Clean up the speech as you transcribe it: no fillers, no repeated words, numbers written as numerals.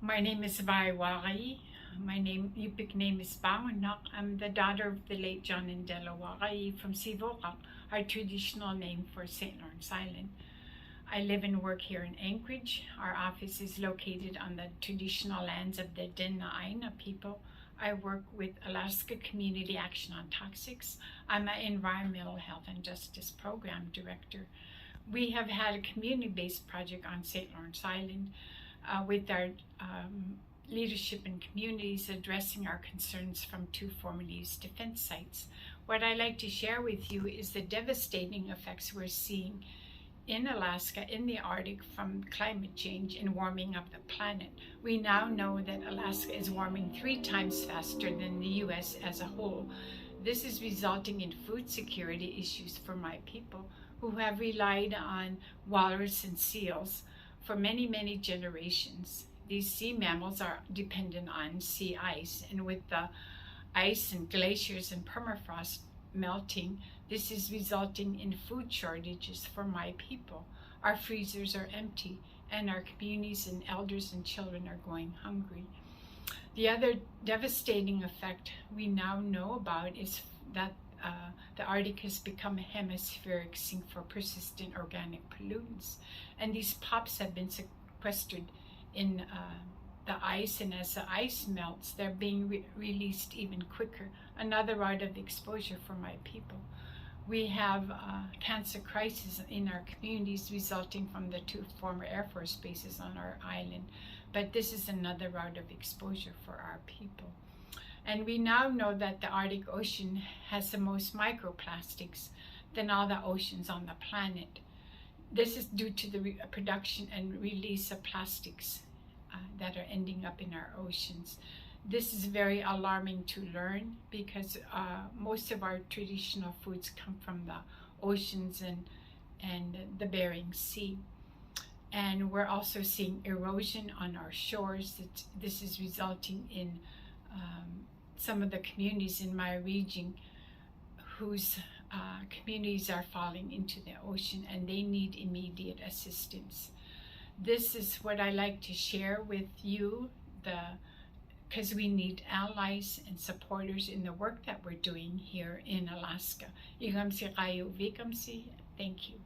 My name is Waghiyi. My Yupik name is Bangonak. I'm the daughter of the late John and Della Waghiyi from Sivokak, our traditional name for St. Lawrence Island. I live and work here in Anchorage. Our office is located on the traditional lands of the Denna Aina people. I work with Alaska Community Action on Toxics. I'm an Environmental Health and Justice Program Director. We have had a community-based project on St. Lawrence Island with our leadership in communities addressing our concerns from two formerly used defense sites. What I'd like to share with you is the devastating effects we're seeing in Alaska, in the Arctic, from climate change and warming of the planet. We now know that Alaska is warming 3 times faster than the US as a whole. This is resulting in food security issues for my people who have relied on walrus and seals for many, many generations. These sea mammals are dependent on sea ice, and with the ice and glaciers and permafrost melting, this is resulting in food shortages for my people. Our freezers are empty, and our communities and elders and children are going hungry. The other devastating effect we now know about is that the Arctic has become a hemispheric sink for persistent organic pollutants, and these pops have been sequestered in the ice, and as the ice melts, they're being released even quicker. Another route of exposure for my people. We have cancer crisis in our communities resulting from the 2 former Air Force bases on our island, but this is another route of exposure for our people. And we now know that the Arctic Ocean has the most microplastics than all the oceans on the planet. This is due to the production and release of plastics that are ending up in our oceans. This is very alarming to learn because most of our traditional foods come from the oceans and the Bering Sea. And we're also seeing erosion on our shores. This is resulting in some of the communities in my region whose communities are falling into the ocean, and they need immediate assistance. This is what I like to share with you, because we need allies and supporters in the work that we're doing here in Alaska. Thank you.